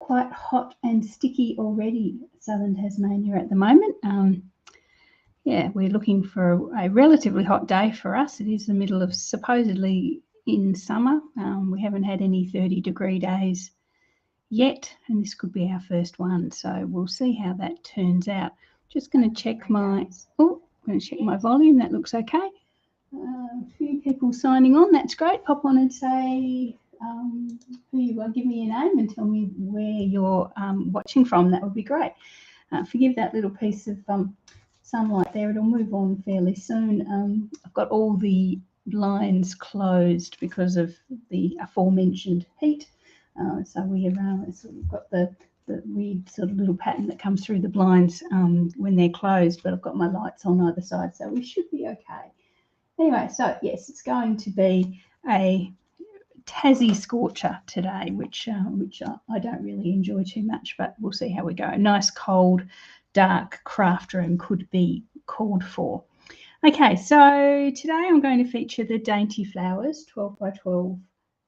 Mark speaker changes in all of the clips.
Speaker 1: quite hot and sticky already, southern Tasmania at the moment. Yeah, we're looking for a relatively hot day for us. It is the middle of supposedly in summer. We haven't had any 30-degree days yet, and this could be our first one. So we'll see how that turns out. Just going to check my volume. That looks okay. A few people signing on. That's great. Pop on and say who you are. Give me your name and tell me where you're watching from. That would be great. Forgive that little piece of sunlight there. It'll move on fairly soon. I've got all the blinds closed because of the aforementioned heat. So we've got the weird sort of little pattern that comes through the blinds when they're closed, but I've got my lights on either side, so we should be okay. Anyway, so yes, it's going to be a Tassie scorcher today, which I don't really enjoy too much, but we'll see how we go. A nice cold, dark craft room could be called for. Okay, so today I'm going to feature the Dainty Flowers 12 by 12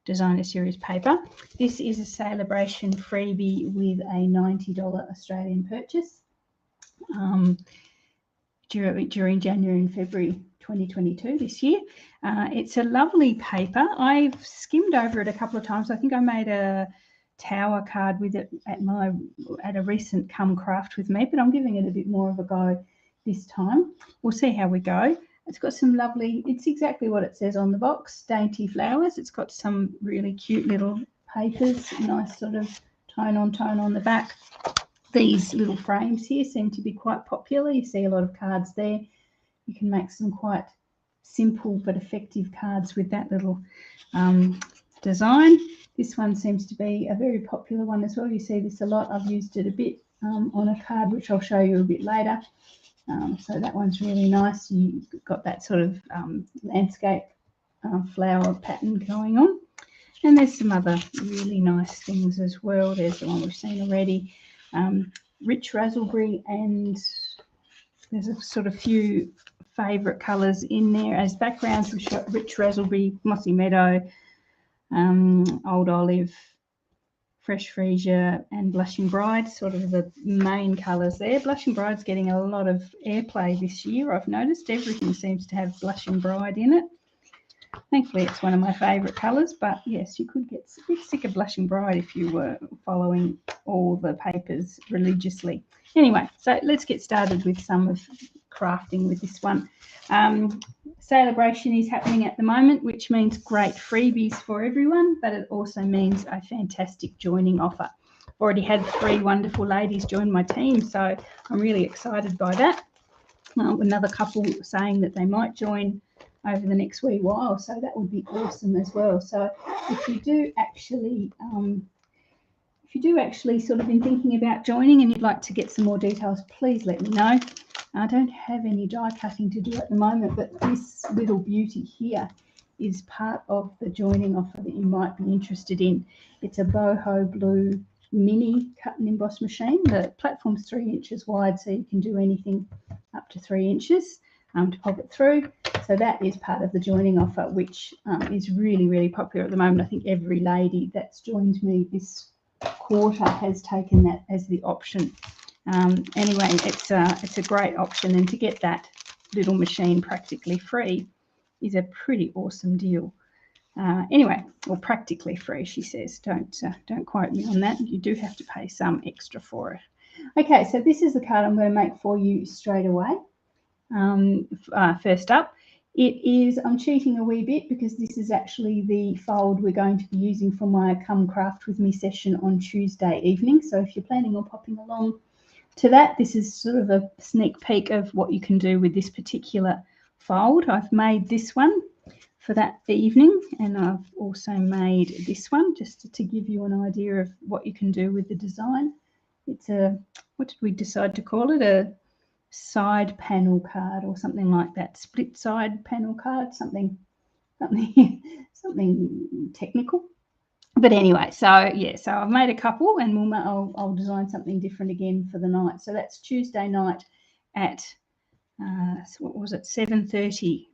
Speaker 1: designer series paper. This is a Saleabration freebie with a $90 Australian purchase during January and February 2022 this year. It's a lovely paper. I've skimmed over it a couple of times. I think I made a tower card with it at a recent Come Craft with me, but I'm giving it a bit more of a go this time. We'll see how we go. It's got some lovely, it's exactly what it says on the box, Dainty Flowers. It's got some really cute little papers, nice sort of tone on the back. These little frames here seem to be quite popular. You see a lot of cards there. You can make some quite simple but effective cards with that little design. This one seems to be a very popular one as well. You see this a lot. I've used it a bit on a card, which I'll show you a bit later. So that one's really nice. You've got that sort of landscape flower pattern going on. And there's some other really nice things as well. There's the one we've seen already. Rich raspberry, and there's a sort of few favourite colours in there as backgrounds. We've got rich raspberry, mossy meadow, old olive, fresh freesia, and blushing bride, sort of the main colours there. Blushing bride's getting a lot of airplay this year. I've noticed everything seems to have blushing bride in it. Thankfully, it's one of my favourite colours, but yes, you could get a bit sick of blushing bride if you were following all the papers religiously. Anyway, so let's get started with some of crafting with this one. Saleabration is happening at the moment, which means great freebies for everyone, but it also means a fantastic joining offer. I've already had 3 wonderful ladies join my team, so I'm really excited by that. Another couple saying that they might join over the next wee while, so that would be awesome as well. So if you do actually sort of been thinking about joining and you'd like to get some more details, please let me know. I don't have any die cutting to do at the moment, but this little beauty here is part of the joining offer that you might be interested in. It's a boho blue mini cut and emboss machine. The platform's 3 inches wide, so you can do anything up to 3 inches to pop it through. So that is part of the joining offer, which is really, really popular at the moment. I think every lady that's joined me this quarter has taken that as the option. Anyway, it's a great option, and to get that little machine practically free is a pretty awesome deal. Anyway, or practically free, she says. Don't quote me on that. You do have to pay some extra for it. Okay, so this is the card I'm going to make for you straight away. First up, I'm cheating a wee bit because this is actually the fold we're going to be using for my Come Craft With Me session on Tuesday evening. So if you're planning on popping along to that, this is sort of a sneak peek of what you can do with this particular fold. I've made this one for that evening, and I've also made this one just to give you an idea of what you can do with the design. It's what did we decide to call it? A side panel card or something like that, split side panel card, something technical. But anyway, so yeah, so I've made a couple, and I'll design something different again for the night. So that's Tuesday night at what was it, 7:30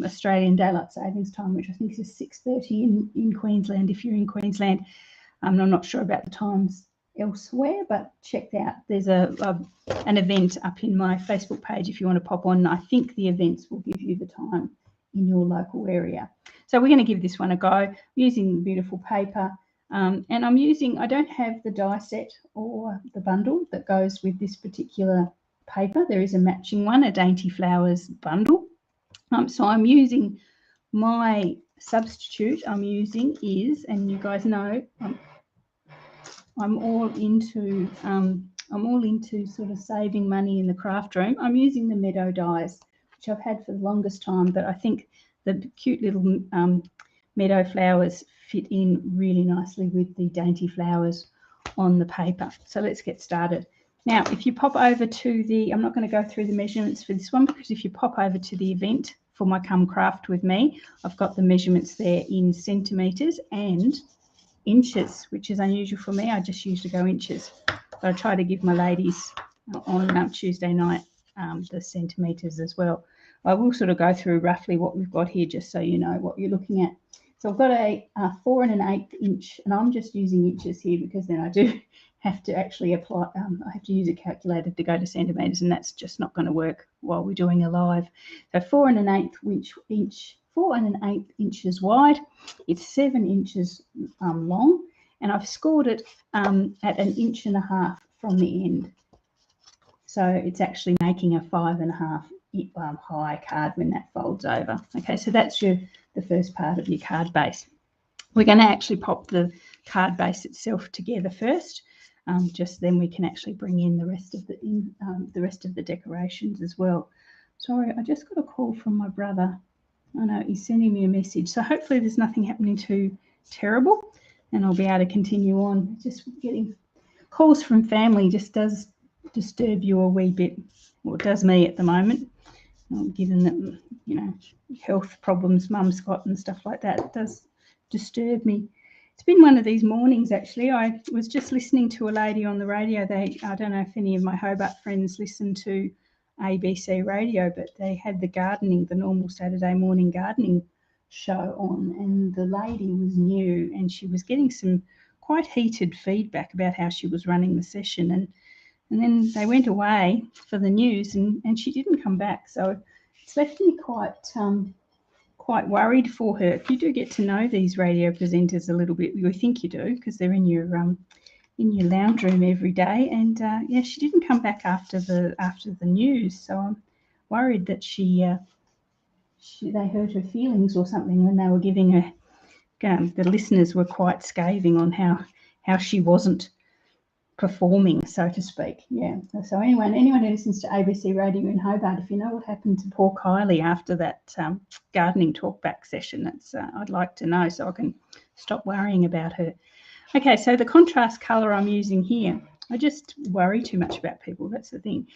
Speaker 1: Australian Daylight Savings Time, which I think is 6:30 in Queensland if you're in Queensland. I'm not sure about the times elsewhere, but check out, there's an event up in my Facebook page if you want to pop on. I think the events will give you the time in your local area. So we're going to give this one a go. I'm using beautiful paper, and I don't have the die set or the bundle that goes with this particular paper. There is a matching one, a Dainty Flowers bundle. So I'm using my substitute. I'm using is, and you guys know, I'm all into sort of saving money in the craft room. I'm using the Meadow dies, which I've had for the longest time, but I think the cute little meadow flowers fit in really nicely with the Dainty Flowers on the paper. So let's get started. Now, if you pop over to the, I'm not going to go through the measurements for this one, because if you pop over to the event for my Come Craft With Me, I've got the measurements there in centimetres and inches, which is unusual for me. I just usually go inches, but I try to give my ladies on Tuesday night the centimetres as well. I will sort of go through roughly what we've got here, just so you know what you're looking at. So I've got a 4 1/8 inch, and I'm just using inches here because then I do have to actually apply, I have to use a calculator to go to centimetres, and that's just not going to work while we're doing a live. So 4 1/8 inch, 4 1/8 inches wide. It's 7 inches long, and I've scored it at 1.5 inches from the end. So it's actually making a 5.5 high card when that folds over. Okay, so that's the first part of your card base. We're going to actually pop the card base itself together first. Just then we can actually bring in the rest of the decorations as well. Sorry, I just got a call from my brother. I know he's sending me a message, so hopefully there's nothing happening too terrible, and I'll be able to continue on. Just getting calls from family just does disturb you a wee bit, or it does me at the moment, given that, you know, health problems Mum's got and stuff like that. It does disturb me. It's been one of these mornings, actually. I was just listening to a lady on the radio. I don't know if any of my Hobart friends listen to ABC radio, but they had the normal Saturday morning gardening show on, and the lady was new, and she was getting some quite heated feedback about how she was running the session, and then they went away for the news, and she didn't come back. So it's left me quite worried for her. If you do get to know these radio presenters a little bit, you think you do, because they're in your lounge room every day, and yeah, she didn't come back after the news. So I'm worried that they hurt her feelings or something when they were giving her. The listeners were quite scathing on how she wasn't performing, so to speak. Yeah. So anyone who listens to ABC Radio in Hobart, if you know what happened to poor Kylie after that gardening talkback session, that's I'd like to know so I can stop worrying about her. Okay, so the contrast colour I'm using here, I just worry too much about people. That's the thing.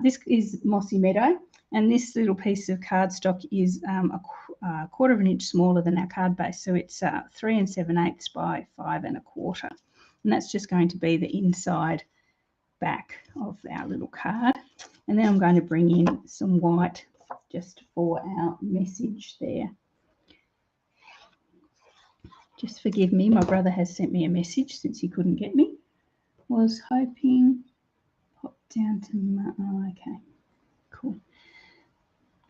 Speaker 1: This is Mossy Meadow, and this little piece of cardstock is a 1/4 inch smaller than our card base, so it's 3 7/8 by 5 1/4. And that's just going to be the inside back of our little card. And then I'm going to bring in some white just for our message there. Just forgive me, my brother has sent me a message since he couldn't get me. Was hoping, pop down to my, oh, okay, cool.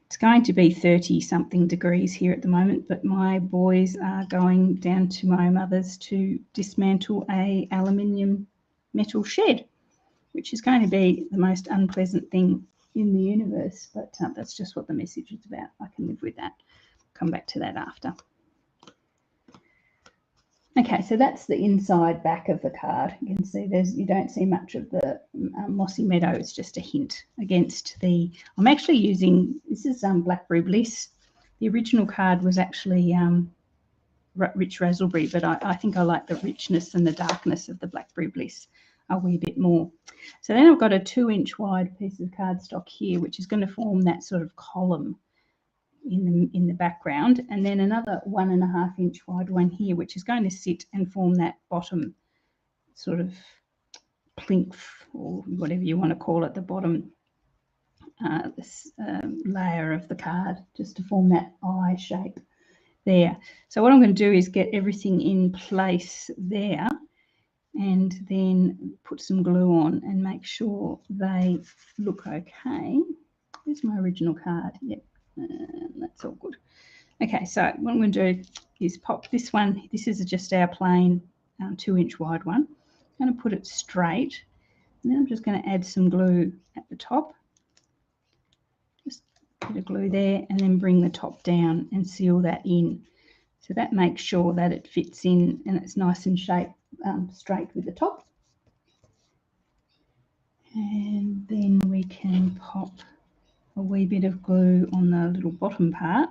Speaker 1: It's going to be 30-something degrees here at the moment, but my boys are going down to my mother's to dismantle a aluminium metal shed, which is going to be the most unpleasant thing in the universe, but that's just what the message is about. I can live with that. Come back to that after. Okay, so that's the inside back of the card. You can see you don't see much of the Mossy Meadow. It's just a hint against the, I'm actually using, this is Blackberry Bliss. The original card was actually Rich Raspberry, but I think I like the richness and the darkness of the Blackberry Bliss a wee bit more. So then I've got a 2-inch wide piece of cardstock here, which is going to form that sort of column in the background, and then another 1.5 inch wide one here, which is going to sit and form that bottom sort of plinth, or whatever you want to call it, the bottom layer of the card, just to form that eye shape there. So what I'm going to do is get everything in place there. and then put some glue on and make sure they look okay. Here's my original card. Yep, that's all good. Okay, so what I'm going to do is pop this one. This is just our plain 2-inch wide one. I'm going to put it straight, and then I'm just going to add some glue at the top. Just put a glue there, and then bring the top down and seal that in. So that makes sure that it fits in and it's nice and shaped straight with the top. And then we can pop a wee bit of glue on the little bottom part,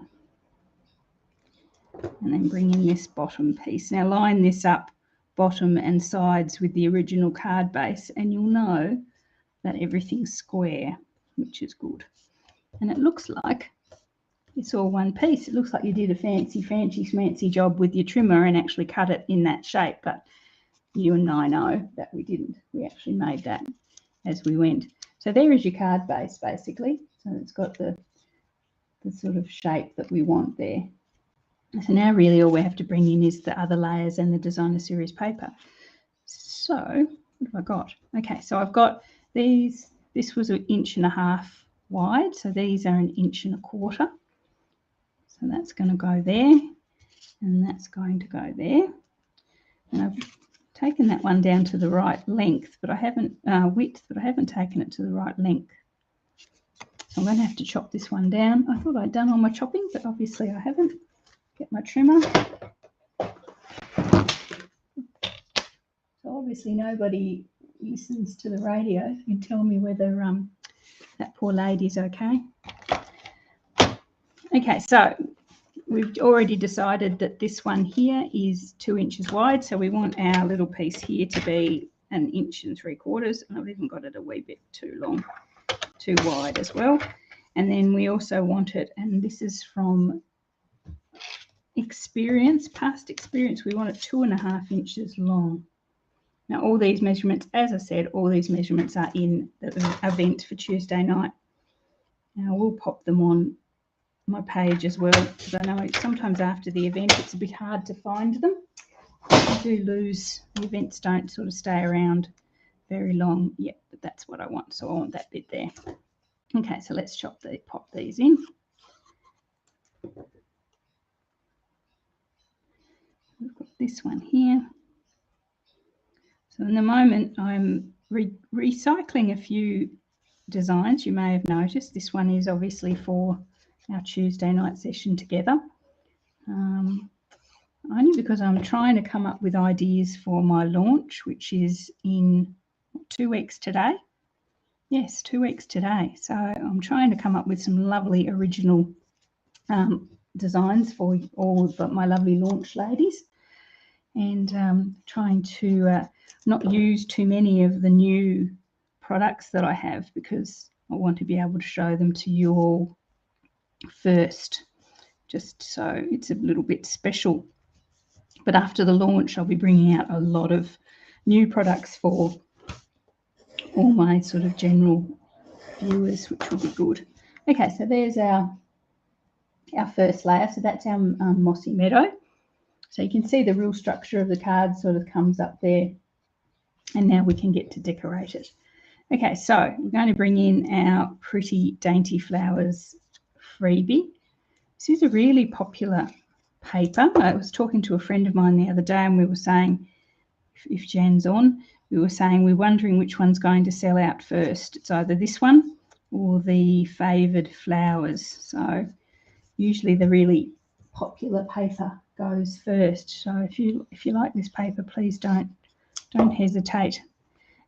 Speaker 1: and then bring in this bottom piece. Now line this up bottom and sides with the original card base, and you'll know that everything's square, which is good. And it looks like it's all one piece. It looks like you did a fancy job with your trimmer and actually cut it in that shape, but you and I know that we didn't. We actually made that as we went. So there is your card base, basically. So it's got the sort of shape that we want there. So now really all we have to bring in is the other layers and the designer series paper. So what have I got? Okay, so I've got these. This was 1.5 inches wide, so these are 1.25 inches. So that's going to go there, and that's going to go there. And I've taken that one down to the right length, but I haven't width, but I haven't taken it to the right length. So I'm going to have to chop this one down. I thought I'd done all my chopping, but obviously I haven't. Get my trimmer. So obviously nobody listens to the radio. You can tell me whether that poor lady's okay. Okay, so we've already decided that this one here is 2 inches wide, so we want our little piece here to be 1 3/4 inches, and I've even got it a wee bit too long, too wide as well. And then we also want it, and this is from past experience, we want it 2.5 inches long. Now all these measurements, as I said, all these measurements are in the event for Tuesday night. Now we'll pop them on my page as well, because I know sometimes after the event it's a bit hard to find them. I do lose, the events don't sort of stay around very long. Yep, but that's what I want, so I want that bit there. Okay, so let's pop these in. We've got this one here. So in the moment I'm recycling a few designs. You may have noticed this one is obviously for our Tuesday night session together. Only because I'm trying to come up with ideas for my launch, which is in 2 weeks today. Yes, 2 weeks today. So I'm trying to come up with some lovely original designs for all but my lovely launch ladies, and trying to not use too many of the new products that I have, because I want to be able to show them to you all first, just so it's a little bit special. But after the launch I'll be bringing out a lot of new products for all my sort of general viewers, which will be good. Okay, so there's our first layer. So that's our mossy meadow. So you can see the real structure of the card sort of comes up there, and now we can get to decorate it. Okay, so we're going to bring in our pretty Dainty Flowers Freebie. This is a really popular paper. I was talking to a friend of mine the other day, and we were saying, if Jan's on, we were saying we're wondering which one's going to sell out first. It's either this one or the Favoured Flowers. So usually the really popular paper goes first. So if you like this paper, please don't hesitate.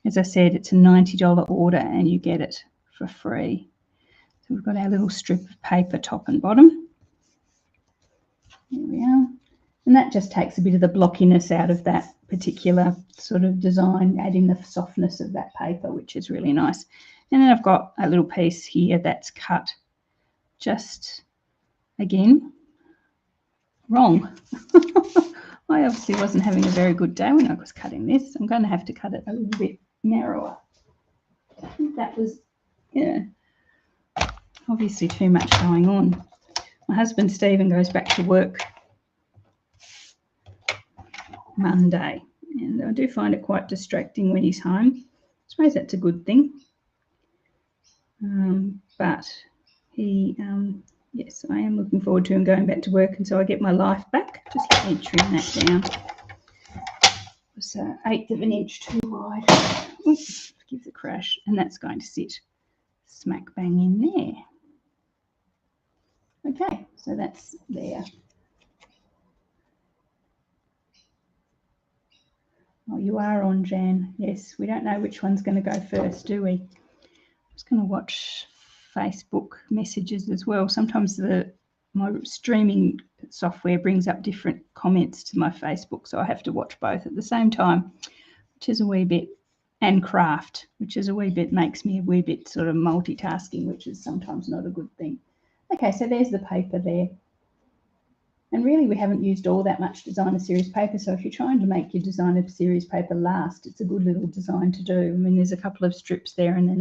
Speaker 1: As I said, it's a $90 order and you get it for free. So we've got our little strip of paper top and bottom. There we are. And that just takes a bit of the blockiness out of that particular sort of design, adding the softness of that paper, which is really nice. And then I've got a little piece here that's cut just, again, wrong. I obviously wasn't having a very good day when I was cutting this. I'm going to have to cut it a little bit narrower. I think that was, yeah, obviously too much going on. My husband Stephen goes back to work Monday, And I do find it quite distracting when he's home. I suppose that's a good thing. But he, yes, I am looking forward to him going back to work, and so I get my life back. Just entering that down. It's an 1/8 of an inch too wide. Oops, give the crash, and that's going to sit smack bang in there. Okay, so that's there. Oh, you are on, Jan. Yes, we don't know which one's going to go first, do we? I'm just going to watch Facebook messages as well. Sometimes my streaming software brings up different comments to my Facebook, so I have to watch both at the same time, which is a wee bit, and craft, which is a wee bit, makes me a wee bit sort of multitasking, which is sometimes not a good thing. Okay, so there's the paper there. And really, we haven't used all that much designer series paper. So if you're trying to make your designer series paper last, it's a good little design to do. I mean, there's a couple of strips there and then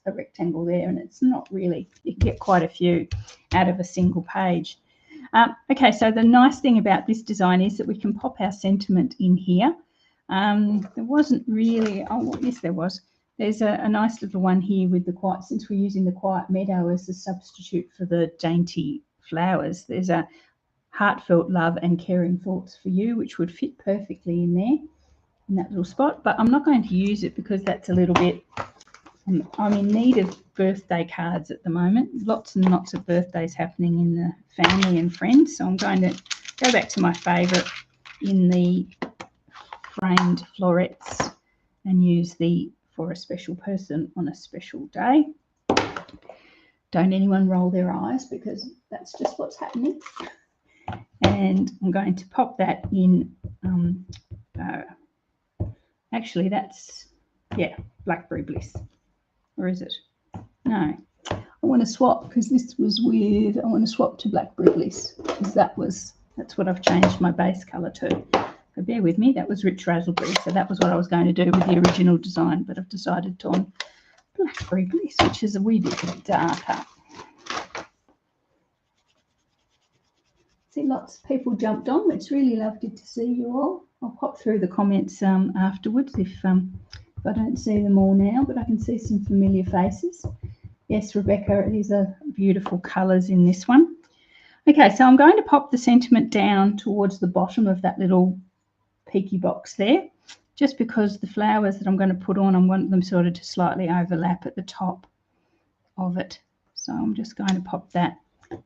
Speaker 1: a rectangle there, and it's not really, you can get quite a few out of a single page. Okay, so the nice thing about this design is that we can pop our sentiment in here. There wasn't really, oh, yes, there was. There's a nice little one here with the quiet, since we're using the quiet meadow as a substitute for the dainty flowers, there's a heartfelt love and caring thoughts for you, which would fit perfectly in there, in that little spot. But I'm not going to use it because that's a little bit, I'm in need of birthday cards at the moment. Lots and lots of birthdays happening in the family and friends. So I'm going to go back to my favourite in the framed florets and use the for a special person on a special day. Don't anyone roll their eyes, because that's just what's happening. And I'm going to pop that in, actually that's, yeah, Blackberry Bliss. Or is it? No, I want to swap, because this was weird. I want to swap to Blackberry Bliss, because that's what I've changed my base colour to. So bear with me, that was Rich Raspberry, so that was what I was going to do with the original design, but I've decided on Blackberry Bliss, which is a wee bit darker. See, lots of people jumped on. It's really lovely to see you all. I'll pop through the comments afterwards if I don't see them all now, but I can see some familiar faces. Yes, Rebecca, these are beautiful colours in this one. Okay, so I'm going to pop the sentiment down towards the bottom of that little peaky box there, just because the flowers that I'm going to put on, I want them sort of to slightly overlap at the top of it. So I'm just going to pop that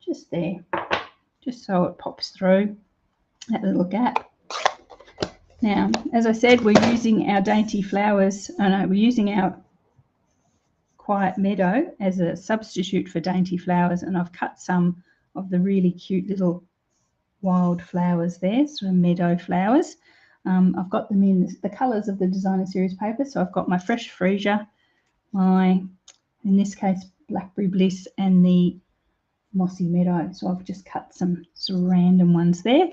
Speaker 1: just there, just so it pops through that little gap. Now, as I said, we're using our dainty flowers, we're using our quiet meadow as a substitute for dainty flowers, and I've cut some of the really cute little wild flowers there, sort of meadow flowers. I've got them in the colours of the designer series paper, so I've got my fresh freesia, in this case, Blackberry Bliss, and the mossy meadow. So I've just cut some sort of random ones there.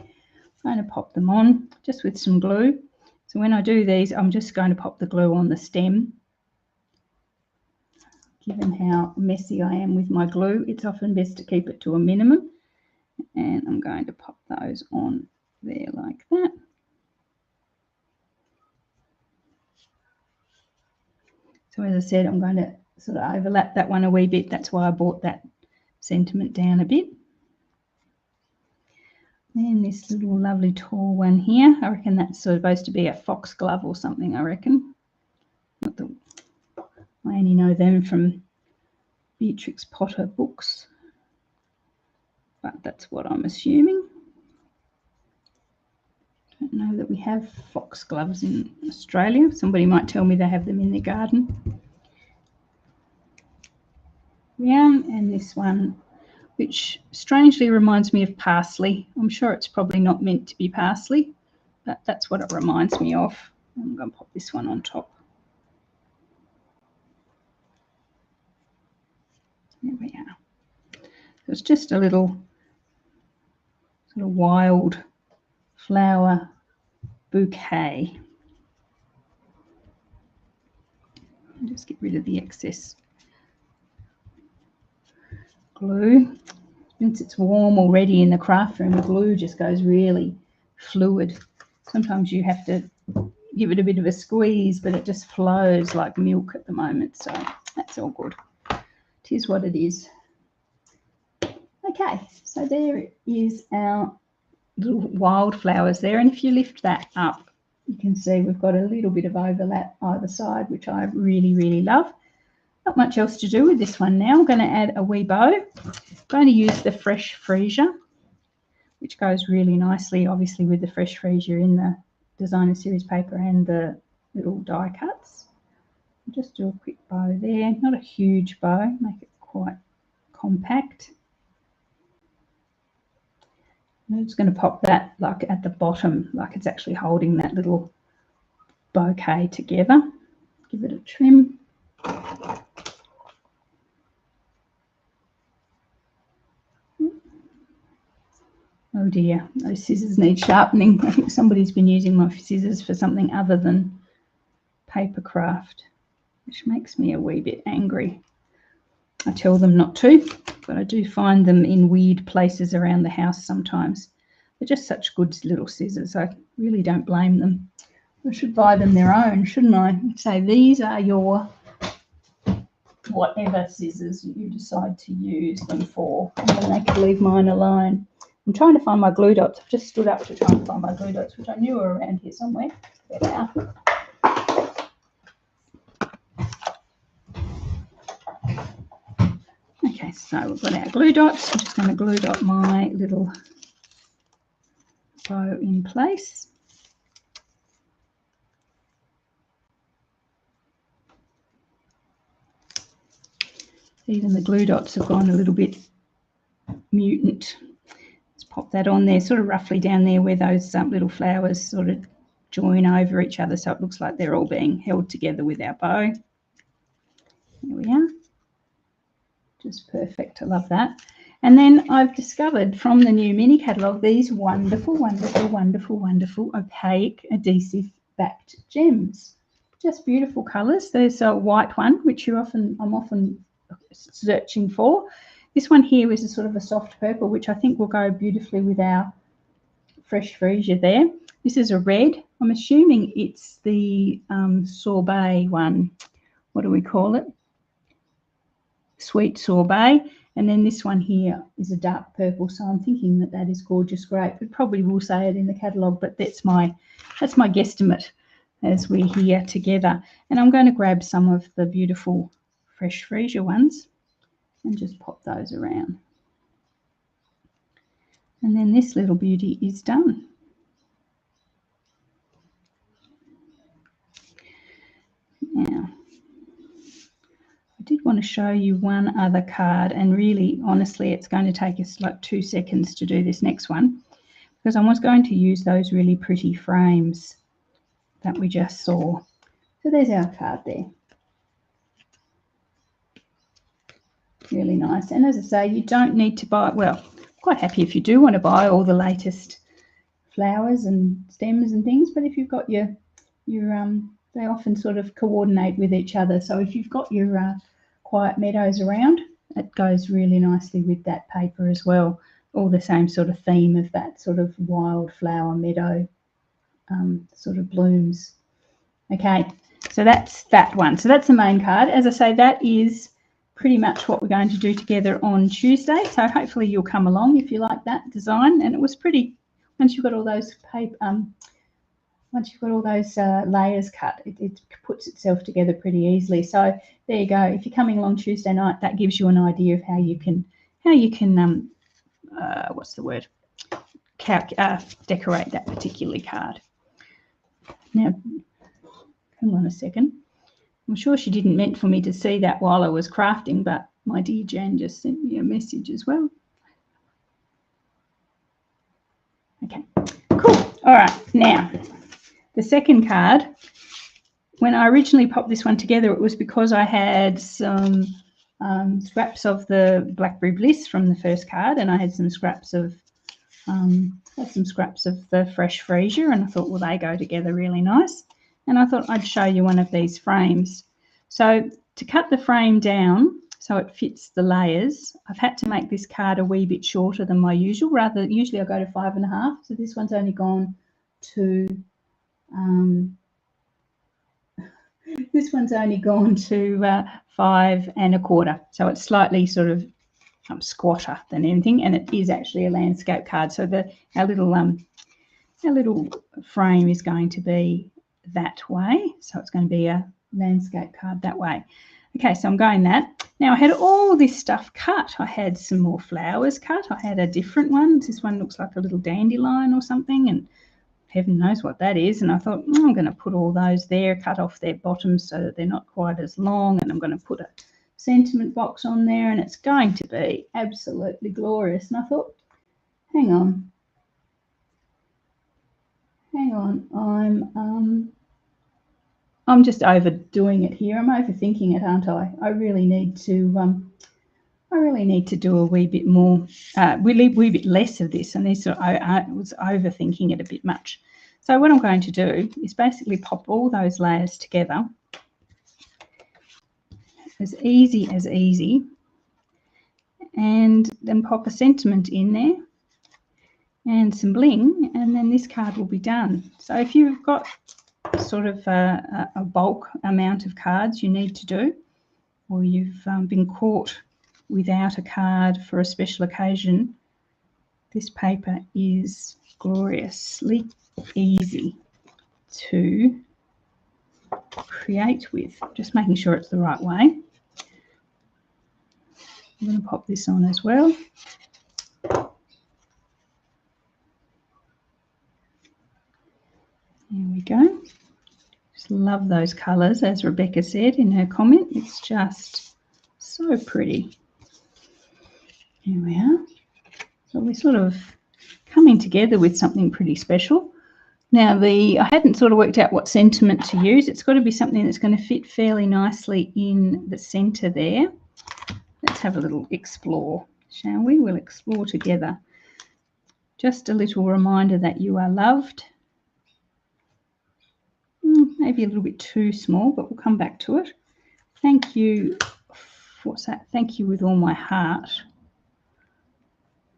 Speaker 1: I'm going to pop them on just with some glue. So when I do these, I'm just going to pop the glue on the stem. Given how messy I am with my glue, it's often best to keep it to a minimum. And I'm going to pop those on there like that. So as I said, I'm going to sort of overlap that one a wee bit. That's why I brought that sentiment down a bit. And this little lovely tall one here, I reckon that's supposed to be a foxglove or something, I reckon. I only know them from Beatrix Potter books, but that's what I'm assuming. I don't know that we have foxgloves in Australia. Somebody might tell me they have them in their garden. Yeah, and this one, which strangely reminds me of parsley. I'm sure it's probably not meant to be parsley, but that's what it reminds me of. I'm going to pop this one on top. There we are. So it's just a little sort of wild flower bouquet. I'll just get rid of the excess glue. Since it's warm already in the craft room, the glue just goes really fluid. Sometimes you have to, give it a bit of a squeeze, but it just flows like milk at the moment. So that's all good. It is what it is. Okay, so there is our little wildflowers there. And if you lift that up, you can see we've got a little bit of overlap either side, which I really, really love. Not much else to do with this one now. I'm going to add a wee bow. I'm going to use the Fresh Freesia, which goes really nicely, obviously, with the Fresh Freesia in the designer series paper and the little die cuts. I'll just do a quick bow there. Not a huge bow, make it quite compact. I'm just going to pop that like at the bottom, like it's actually holding that little bouquet together. Give it a trim. Oh dear, those scissors need sharpening. I think somebody's been using my scissors for something other than paper craft, which makes me a wee bit angry. I tell them not to, but I do find them in weird places around the house sometimes. They're just such good little scissors. I really don't blame them. I should buy them their own, shouldn't I? Say these are your whatever scissors you decide to use them for, and then they could leave mine alone. I'm trying to find my glue dots. I've just stood up to try and find my glue dots, which I knew were around here somewhere. There they are. Okay, so we've got our glue dots. I'm just going to glue dot my little bow in place. Even the glue dots have gone a little bit mutant. Let's pop that on there, sort of roughly down there where those little flowers sort of join over each other, so it looks like they're all being held together with our bow. There we are. Just perfect. I love that. And then I've discovered from the new mini catalogue these wonderful, wonderful, wonderful, wonderful opaque adhesive backed gems. Just beautiful colours. There's a white one, which I'm often searching for. This one here is a sort of a soft purple, which I think will go beautifully with our Fresh Freesia there. This is a red. I'm assuming it's the sorbet one. What do we call it? Sweet sorbet. And then this one here is a dark purple, so I'm thinking that that is gorgeous grape. It probably will say it in the catalogue, but that's my guesstimate as we're here together. And I'm going to grab some of the beautiful Fresh Freesia ones and just pop those around. And then this little beauty is done. Now, I did want to show you one other card, and really, honestly, it's going to take us like 2 seconds to do this next one, because I was going to use those really pretty frames that we just saw. So there's our card there. Really nice. And as I say, you don't need to buy, well, quite happy if you do want to buy all the latest flowers and stems and things, but if you've got your they often sort of coordinate with each other. So if you've got your quiet meadows around, it goes really nicely with that paper as well. All the same sort of theme of that sort of wildflower meadow sort of blooms. Okay, so that's that one. So that's the main card. As I say, that is pretty much what we're going to do together on Tuesday. So hopefully you'll come along if you like that design. And it was pretty, once you've got all those paper, once you've got all those layers cut, it puts itself together pretty easily. So there you go. If you're coming along Tuesday night, that gives you an idea of how you can what's the word? Decorate that particular card. Now, hang on a second. I'm sure she didn't meant for me to see that while I was crafting, but my dear Jan just sent me a message as well. Okay, cool. All right, now, the second card, when I originally popped this one together, it was because I had some scraps of the Blackberry Bliss from the first card, and I had some scraps of the Fresh Freesia, and I thought, well, they go together really nice. And I thought I'd show you one of these frames. So to cut the frame down so it fits the layers, I've had to make this card a wee bit shorter than my usual. Usually I go to 5.5, so this one's only gone to This one's only gone to 5 1/4, so it's slightly sort of squatter than anything, and it is actually a landscape card. So our little frame is going to be that way, so it's going to be a landscape card that way. Okay, so I'm going that. Now I had all this stuff cut. I had some more flowers cut. I had a different one. This one looks like a little dandelion or something, and heaven knows what that is. And I thought, I'm going to put all those there, cut off their bottoms so that they're not quite as long, and I'm going to put a sentiment box on there, and it's going to be absolutely glorious. And I thought, hang on, I'm just overdoing it here. I'm overthinking it, aren't I? I really need to do a wee bit more, wee bit less of this. And this, I was overthinking it a bit much. So what I'm going to do is basically pop all those layers together, as easy, and then pop a sentiment in there and some bling, and then this card will be done. So if you've got sort of a bulk amount of cards you need to do, or you've been caught without a card for a special occasion, this paper is gloriously easy to create with. Just making sure it's the right way. I'm going to pop this on as well. There we go. Just love those colours, as Rebecca said in her comment. It's just so pretty. Here we are. So we're sort of coming together with something pretty special. Now I hadn't sort of worked out what sentiment to use. It's got to be something that's going to fit fairly nicely in the centre there. Let's have a little explore, shall we? We'll explore together. Just a little reminder that you are loved. Maybe a little bit too small, but we'll come back to it. Thank you. What's that? Thank you with all my heart.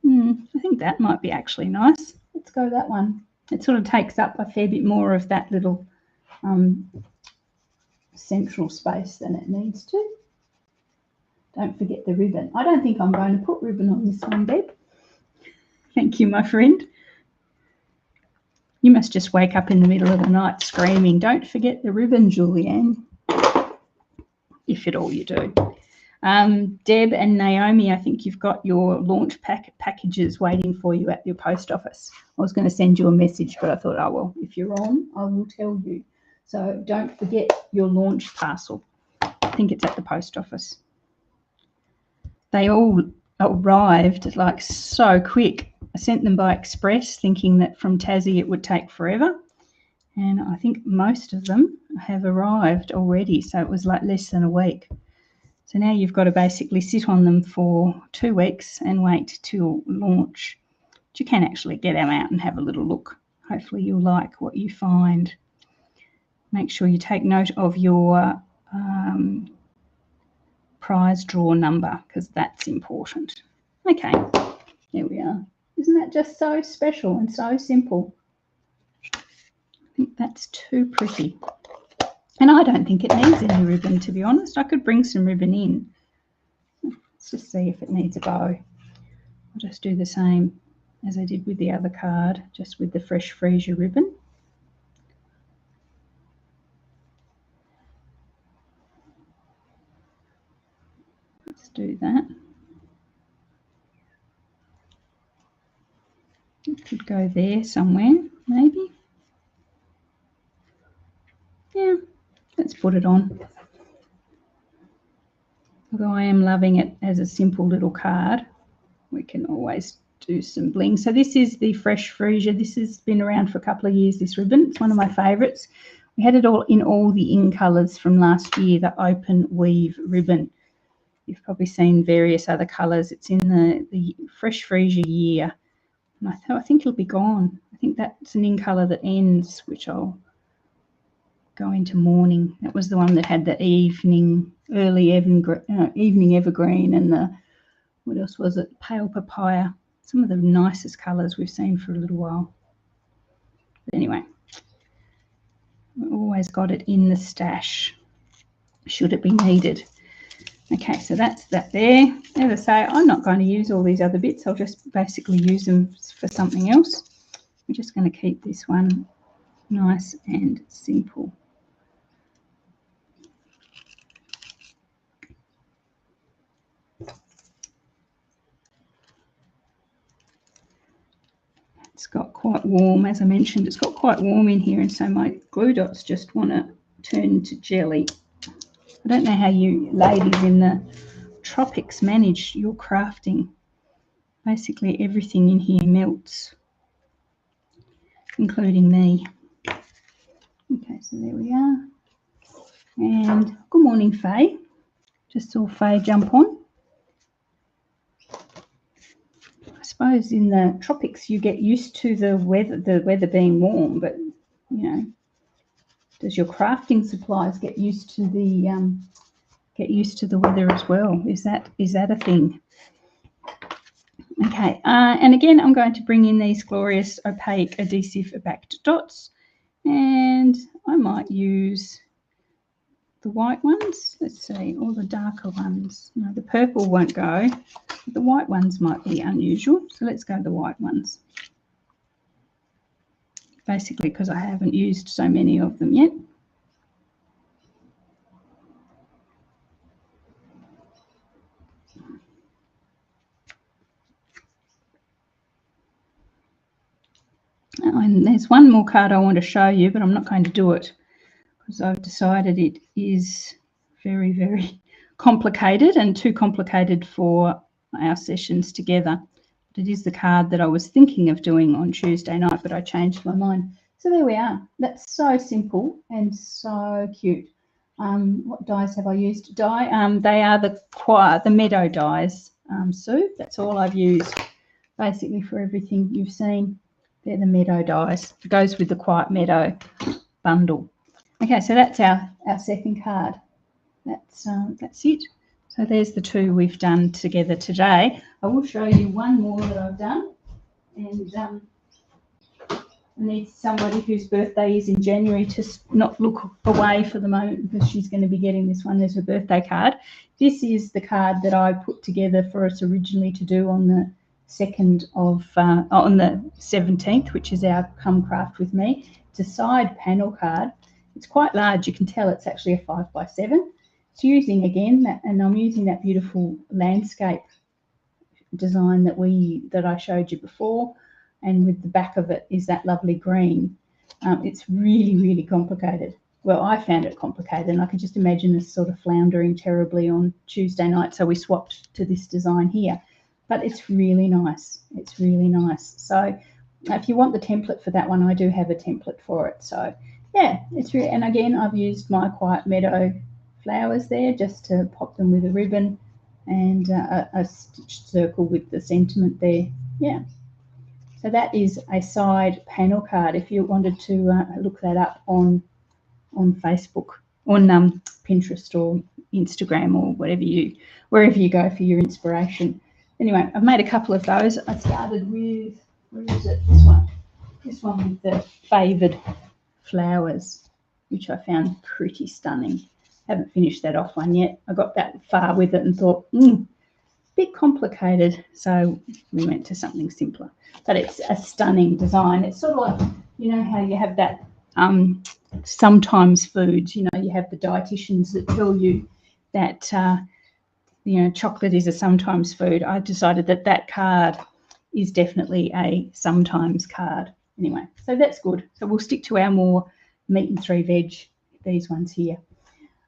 Speaker 1: I think that might be actually nice. Let's go that one. It sort of takes up a fair bit more of that little central space than it needs to. Don't forget the ribbon. I don't think I'm going to put ribbon on this one, Deb. Thank you, my friend. You must just wake up in the middle of the night screaming, don't forget the ribbon, Julianne, if at all you do. Deb and Naomi, I think you've got your launch packages waiting for you at your post office. I was going to send you a message, but I thought, oh, well, if you're on, I will tell you. So don't forget your launch parcel. I think it's at the post office. They all arrived like so quick. I sent them by express thinking that from Tassie it would take forever. And I think most of them have arrived already. So it was like less than a week. So now you've got to basically sit on them for 2 weeks and wait till launch. But you can actually get them out and have a little look. Hopefully you'll like what you find. Make sure you take note of your prize draw number, because that's important. Okay, there we are. Isn't that just so special and so simple? I think that's too pretty. And I don't think it needs any ribbon, to be honest. I could bring some ribbon in. Let's just see if it needs a bow. I'll just do the same as I did with the other card, just with the fresh freesia ribbon. Let's do that. It could go there somewhere, maybe. Yeah, let's put it on. Although I am loving it as a simple little card, we can always do some bling. So this is the fresh freesia. This has been around for a couple of years, this ribbon. It's one of my favourites. We had it all in all the in colours from last year, the open weave ribbon. You've probably seen various other colours. It's in the fresh freesia year. And I think it'll be gone. I think that's an in colour that ends, which I'll go into morning. That was the one that had the evening evergreen and the, what else was it, pale papaya. Some of the nicest colours we've seen for a little while. But anyway, we always got it in the stash. should it be needed. Okay, so that's that there. As I say, I'm not going to use all these other bits. I'll just basically use them for something else. I'm just going to keep this one nice and simple. It's got quite warm, as I mentioned, it's got quite warm in here, and so my glue dots just want to turn to jelly. I don't know how you ladies in the tropics manage your crafting. Basically everything in here melts, including me. Okay, so there we are. And good morning, Faye. Just saw Faye jump on. I suppose in the tropics you get used to the weather being warm, but you know, does your crafting supplies get used to the weather as well? Is that a thing? Okay, and again, I'm going to bring in these glorious opaque adhesive backed dots, and I might use the white ones. Let's see, or the darker ones. No, the purple won't go. But the white ones might be unusual, so let's go the white ones. Basically, because I haven't used so many of them yet. And there's one more card I want to show you, but I'm not going to do it because I've decided it is very, very complicated and too complicated for our sessions together. But it is the card that I was thinking of doing on Tuesday night, but I changed my mind. So there we are. That's so simple and so cute. What dies have I used? They are the meadow dies, Sue. That's all I've used basically for everything you've seen. They're the meadow dies. It goes with the Quiet Meadow bundle. Okay, so that's our second card. That's it. So there's the two we've done together today. I will show you one more that I've done, and I need somebody whose birthday is in January to not look away for the moment because she's going to be getting this one as her birthday card. This is the card that I put together for us originally to do on the 2nd of on the 17th, which is our Come Craft With Me. It's a side panel card. It's quite large. You can tell it's actually a 5x7. It's using again that, and I'm using that beautiful landscape design that I showed you before, and with the back of it is that lovely green. It's really, really complicated. Well, I found it complicated, and I could just imagine us sort of floundering terribly on Tuesday night, so we swapped to this design here. But it's really nice. It's really nice. So if you want the template for that one, I do have a template for it. So yeah, it's really, and again, I've used my Quiet Meadow flowers there just to pop them with a ribbon and a stitched circle with the sentiment there. Yeah. So that is a side panel card. If you wanted to look that up on Facebook, on Pinterest or Instagram or wherever you go for your inspiration. Anyway, I've made a couple of those. I started with, where is it? This one with the favoured flowers, which I found pretty stunning. Haven't finished that off one yet. I got that far with it and thought, bit complicated, so we went to something simpler. But it's a stunning design. It's sort of like, you know how you have that sometimes foods, you know, you have the dietitians that tell you that chocolate is a sometimes food. I decided that card is definitely a sometimes card. Anyway, so that's good. So we'll stick to our more meat and 3 veg, these ones here.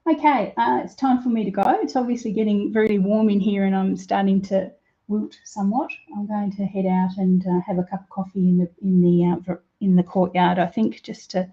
Speaker 1: Okay, it's time for me to go. It's obviously getting very warm in here and I'm starting to wilt somewhat. I'm going to head out and have a cup of coffee in the courtyard, I think, just to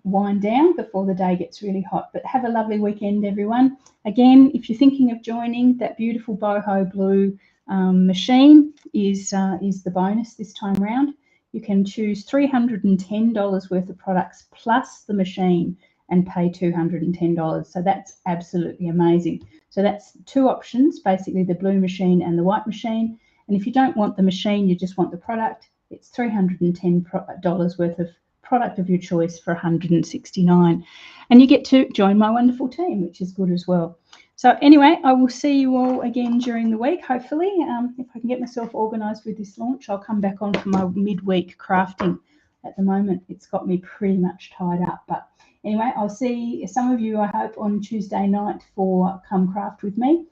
Speaker 1: wind down before the day gets really hot. But have a lovely weekend, everyone. Again, if you're thinking of joining, that beautiful boho blue machine is the bonus this time round. You can choose $310 worth of products plus the machine and pay $210. So that's absolutely amazing. So that's 2 options, basically the blue machine and the white machine. And if you don't want the machine, you just want the product, it's $310 worth of product of your choice for $169, and you get to join my wonderful team, which is good as well. So anyway, I will see you all again during the week, hopefully. If I can get myself organised with this launch, I'll come back on for my midweek crafting. At the moment, it's got me pretty much tied up. But anyway, I'll see some of you, I hope, on Tuesday night for Come Craft with me.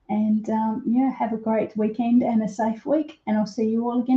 Speaker 1: And yeah, have a great weekend and a safe week. And I'll see you all again